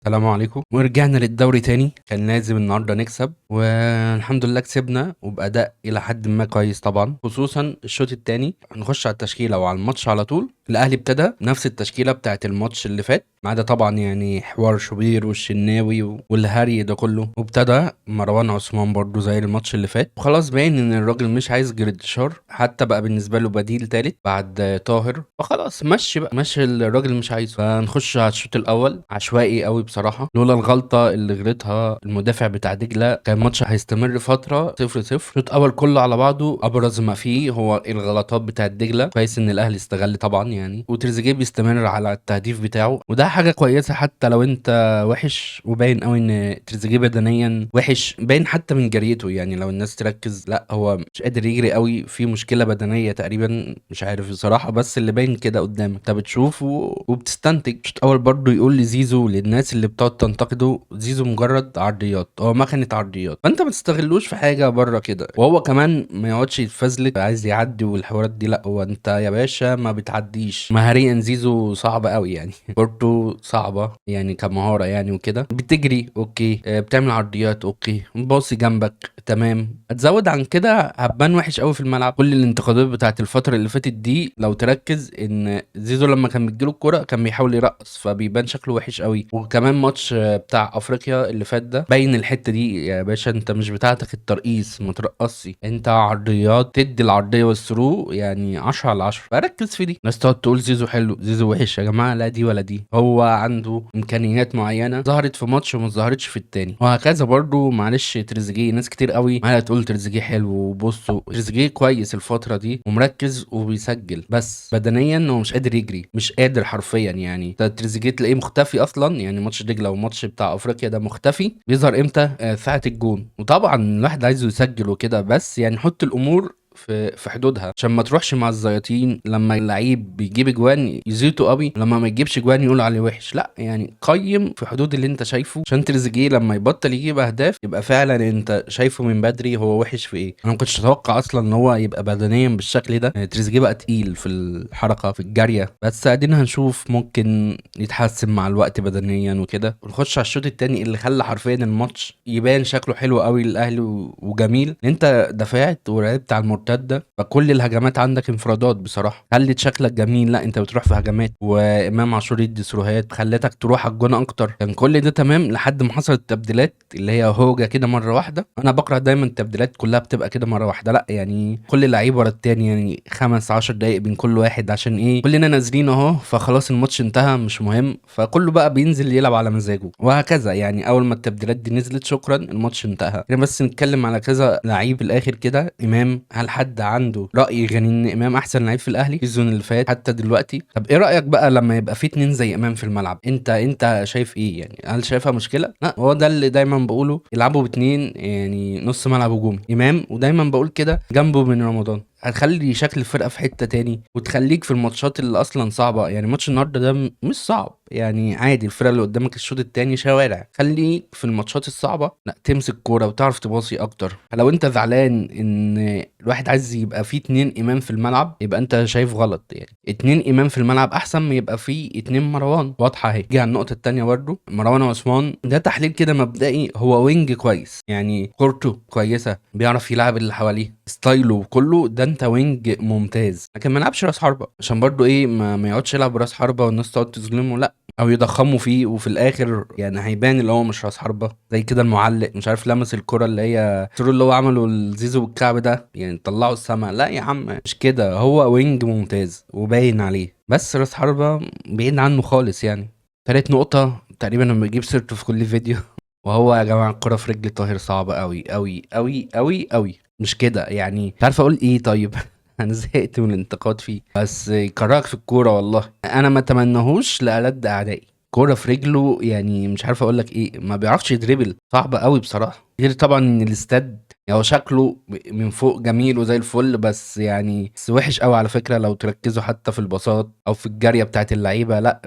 السلام عليكم ورجعنا للدوري تاني. كان لازم النهارده نكسب والحمد لله كسبنا وبأداء إلى حد ما كويس طبعا، خصوصا الشوط التاني. هنخش على التشكيلة وعلى الماتش على طول. الأهلي ابتدى نفس التشكيلة بتاعت الماتش اللي فات، ما عدا طبعا يعني حوار شوبير والشناوي والهري ده كله، وابتدى مروان عثمان برضو زي الماتش اللي فات. وخلاص باين ان الراجل مش عايز جريديشار، حتى بقى بالنسبة له بديل تالت بعد طاهر، فخلاص مشي بقى، مشي الراجل مش عايزه. فنخش على الشوط الأول عشوائي قوي بصراحة. لولا الغلطة اللي غلطها المدافع بتاع دجلة كان الماتش هيستمر فترة 0-0. الشوط الأول كله على بعضه أبرز ما فيه هو الغلطات بتاعت دجلة. كويس إن الأهلي استغل طبعا يعني، وتريزيجيه بيستمر على التهديف بتاعه، وده حاجة كويسة حتى لو أنت وحش. وباين قوي إن تريزيجيه بدنيا وحش، باين حتى من جريته يعني. لو الناس تركز، لا هو مش قادر يجري قوي، في مشكلة بدنية تقريبا، مش عارف بصراحة، بس اللي باين كده قدامك انت بتشوف وبتستنتج. الشوط الاول برضو يقول لي زيزو، للناس اللي بتقعد تنتقده، زيزو مجرد عرضيات، هو ما كانت عرضيات، فانت ما تستغلوش في حاجة بره كده. وهو كمان ما يقعدش يتفزلك عايز يعدي والحوارات دي، لا هو انت يا باشا ما بتعديش مهاريا. زيزو صعب قوي يعني كورته صعبة يعني كمهارة يعني، وكده بتجري اوكي، بتعمل عرضيات اوكي، باصي جنبك تمام. هتزود عن كده هتبان وحش قوي في الملعب. كل الانتقادات بتاعت الفترة اللي فاتت دي لو تركز ان زيزو لما كان بتجيله الكرة كان بيحاول يرقص، فبيبان شكله وحش قوي. وكمان ماتش بتاع افريقيا اللي فات ده باين الحتة دي. يا باشا انت مش بتاعتك الترقيص، ما ترقصي، انت عرضيات، تدي العرضية والثرو يعني 10 على 10. فركز في دي. ناس تقعد تقول زيزو حلو زيزو وحش، يا جماعة لا دي ولا دي. هو عنده امكانيات معينة ظهرت في ماتش وما ظهرتش في التاني، وهكذا برضو. معلش تريزيجيه، ناس كتير قوي معايا تقول تريزيجيه حلو، وبصوا تريزيجيه كويس الفترة دي ومركز وبيسجل، بس بدنيا هو مش قادر يجري، مش قادر حرفيا يعني. تريزيجيه تلاقيه مختفي اصلا يعني. ماتش دجله والماتش بتاع افريقيا ده مختفي، بيظهر امتى؟ ساعة الجون. وطبعا الواحد عايزه يسجل وكده، بس يعني حط الامور في حدودها عشان ما تروحش مع الزياطين. لما اللعيب بيجيب اجوان يزيطوا قوي، لما ما يجيبش اجوان يقول عليه وحش. لا يعني قيم في حدود اللي انت شايفه، عشان تريزيجيه لما يبطل يجيب اهداف يبقى فعلا انت شايفه من بدري هو وحش في ايه. انا ما كنتش اتوقع اصلا ان هو يبقى بدنيا بالشكل ده. تريزيجيه بقى تقيل في الحركه في الجاريه، بس ادينا هنشوف ممكن يتحسن مع الوقت بدنيا وكده. ونخش على الشوط التاني اللي خلى حرفيا الماتش يبان شكله حلو قوي للاهلي وجميل. انت دفعت ولعبت على المرتده، فكل الهجمات عندك انفرادات بصراحه، خلت شكلك جميل. لا انت بتروح في هجمات، وامام عاشور يدي سروهات خلتك تروح على الجون اكتر. كان كل ده تمام لحد ما حصلت التبديلات اللي هي هوجه كده مره واحده. انا بكره دايما التبديلات كلها بتبقى كده مره واحده، لا يعني كل لعيب ورا التاني يعني 15 دقايق بين كل واحد، عشان ايه؟ كلنا نازلين اهو، فخلاص الماتش انتهى مش مهم، فكله بقى بينزل يلعب على مزاجه وهكذا يعني. اول ما التبديلات دي نزلت شكرا الماتش انتهى يعني. بس نتكلم على كذا لعيب في الاخر كده. امام، هل حد عنده راي غير ان امام احسن لعيب في الاهلي السيزون اللي فات حتى دلوقتي؟ طب ايه رايك بقى لما يبقى في اتنين زي امام في الملعب؟ انت شايف ايه يعني؟ هل شايفها مشكله؟ لا هو ده اللي دايما بقوله، يلعبوا باتنين يعني نص ملعب هجومي امام، ودايما بقول كده جنبه من رمضان. هتخلي شكل الفرقه في حته تاني، وتخليك في الماتشات اللي اصلا صعبه يعني. ماتش النهارده ده مش صعب يعني، عادي. الفرقه اللي قدامك الشوط التاني شوارع. خليك في الماتشات الصعبه لا تمسك كوره وتعرف تباصي اكتر. لو انت زعلان ان الواحد عايز يبقى فيه اتنين امام في الملعب، يبقى انت شايف غلط يعني. اتنين امام في الملعب احسن ما يبقى فيه اتنين مروان. واضحه اهي. جه على النقطه التانيه برضو، مروان عثمان ده تحليل كده مبدئي. هو وينج كويس يعني، كورته كويسه، بيعرف يلعب اللي حواليه، ستايله كله ده انت وينج ممتاز. لكن ما لعبش راس حربه عشان برضو ايه، ما يقعدش يلعب راس حربه والناس تقعد تظلمه، لا، او يضخموا فيه وفي الاخر يعني هيبان اللي هو مش راس حربه. زي كده المعلق مش عارف لمس الكره اللي هي الثرو اللي هو عمله الزيزو بالكعب ده يعني، طلعه السما. لا يا عم مش كده، هو وينج ممتاز وباين عليه، بس راس حربه بعيد عنه خالص يعني. تالت نقطة تقريبا لما بجيب سيرته في كل فيديو وهو يا جماعة الكرة في رجل طاهر صعبة قوي قوي قوي قوي قوي. مش كده يعني، مش عارف اقول ايه طيب. انا زهقت من الانتقاد فيه، بس يكرهك في الكورة والله. انا ما اتمنهوش لألد اعدائي. كورة في رجله يعني، مش عارف اقول لك ايه، ما بيعرفش يدريبل، صعب قوي بصراحة. غير طبعا ان الاستاد يعني هو شكله من فوق جميل وزي الفل، بس يعني بس وحش قوي على فكرة. لو تركزوا حتى في الباصات او في الجارية بتاعت اللعيبة، لا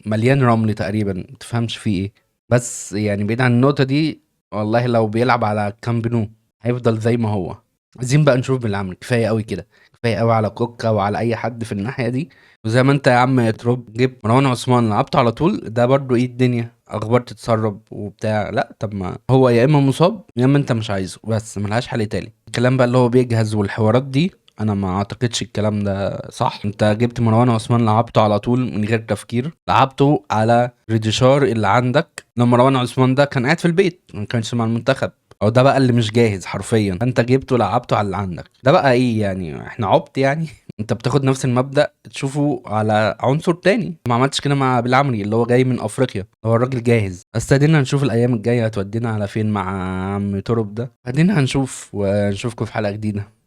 مليان رمل تقريبا، متفهمش فيه ايه. بس يعني بعيد عن النقطة دي، والله لو بيلعب على كامب نو هيفضل زي ما هو. عايزين بقى نشوف بالعمل، كفاية قوي كده. كفايه قوي على كوكا وعلى اي حد في الناحيه دي. وزي ما انت يا عم تروب جبت مروان عثمان لعبته على طول، ده برضو ايه الدنيا اخبار تتسرب وبتاع؟ لا طب ما هو يا اما مصاب يا اما انت مش عايزه، بس ملهاش حل تاني. الكلام بقى اللي هو بيجهز والحوارات دي، انا ما اعتقدش الكلام ده صح. انت جبت مروان عثمان لعبته على طول من غير تفكير، لعبته على ريديشار اللي عندك لما مروان عثمان ده كان قاعد في البيت ما كانش مع المنتخب، او ده بقى اللي مش جاهز حرفيا، انت جبته لعبته على اللي عندك. ده بقى ايه يعني؟ احنا عبط يعني؟ انت بتاخد نفس المبدأ تشوفه على عنصر تاني. ما عملتش كده مع بالعمري اللي هو جاي من افريقيا، هو الراجل جاهز. استدينا نشوف الايام الجايه هتودينا على فين مع عم ترب ده. ادينا هنشوف، ونشوفكم في حلقه جديده.